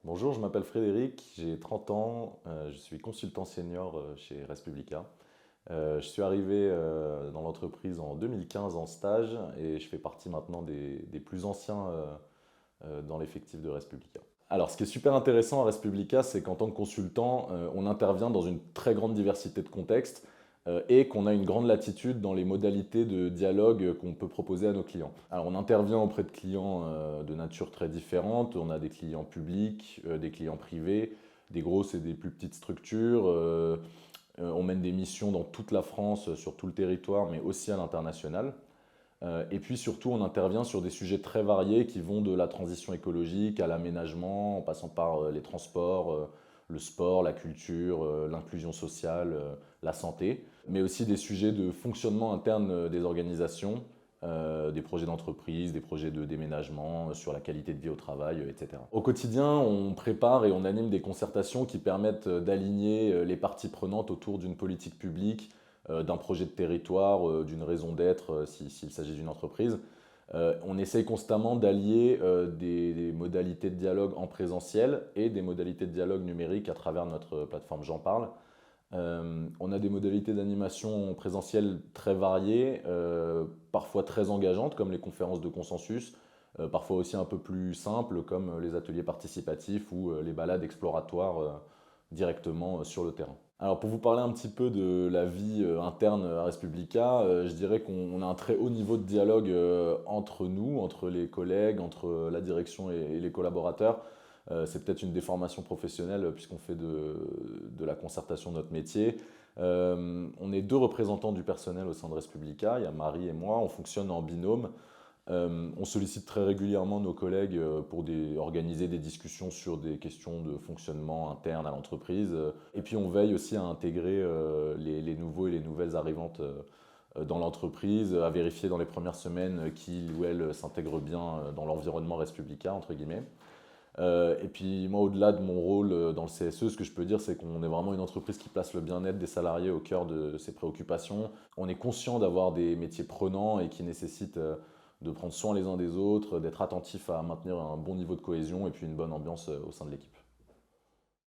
Bonjour, je m'appelle Frédéric, j'ai 30 ans, je suis consultant senior chez Respublica. Je suis arrivé dans l'entreprise en 2015 en stage et je fais partie maintenant des plus anciens dans l'effectif de Respublica. Alors, ce qui est super intéressant à Respublica, c'est qu'en tant que consultant, on intervient dans une très grande diversité de contextes et qu'on a une grande latitude dans les modalités de dialogue qu'on peut proposer à nos clients. Alors, on intervient auprès de clients de nature très différente. On a des clients publics, des clients privés, des grosses et des plus petites structures. On mène des missions dans toute la France, sur tout le territoire, mais aussi à l'international. Et puis surtout, on intervient sur des sujets très variés qui vont de la transition écologique à l'aménagement, en passant par les transports, le sport, la culture, l'inclusion sociale, la santé, mais aussi des sujets de fonctionnement interne des organisations, des projets d'entreprise, des projets de déménagement, sur la qualité de vie au travail, etc. Au quotidien, on prépare et on anime des concertations qui permettent d'aligner les parties prenantes autour d'une politique publique, d'un projet de territoire, d'une raison d'être s'il s'agit d'une entreprise. On essaye constamment d'allier des modalités de dialogue en présentiel et des modalités de dialogue numérique à travers notre plateforme J'en parle. On a des modalités d'animation présentielle très variées, parfois très engageantes comme les conférences de consensus, parfois aussi un peu plus simples comme les ateliers participatifs ou les balades exploratoires directement sur le terrain. Alors pour vous parler un petit peu de la vie interne à Respublica, je dirais qu'on a un très haut niveau de dialogue entre nous, entre les collègues, entre la direction et les collaborateurs. C'est peut-être une déformation professionnelle puisqu'on fait de la concertation de notre métier. On est deux représentants du personnel au sein de Respublica, il y a Marie et moi, on fonctionne en binôme. On sollicite très régulièrement nos collègues pour organiser des discussions sur des questions de fonctionnement interne à l'entreprise. Et puis on veille aussi à intégrer les nouveaux et les nouvelles arrivantes dans l'entreprise, à vérifier dans les premières semaines qui ou elles s'intègrent bien dans l'environnement Respublica, entre guillemets. Et puis moi, au-delà de mon rôle dans le CSE, ce que je peux dire, c'est qu'on est vraiment une entreprise qui place le bien-être des salariés au cœur de ses préoccupations. On est conscient d'avoir des métiers prenants et qui nécessitent de prendre soin les uns des autres, d'être attentif à maintenir un bon niveau de cohésion et puis une bonne ambiance au sein de l'équipe.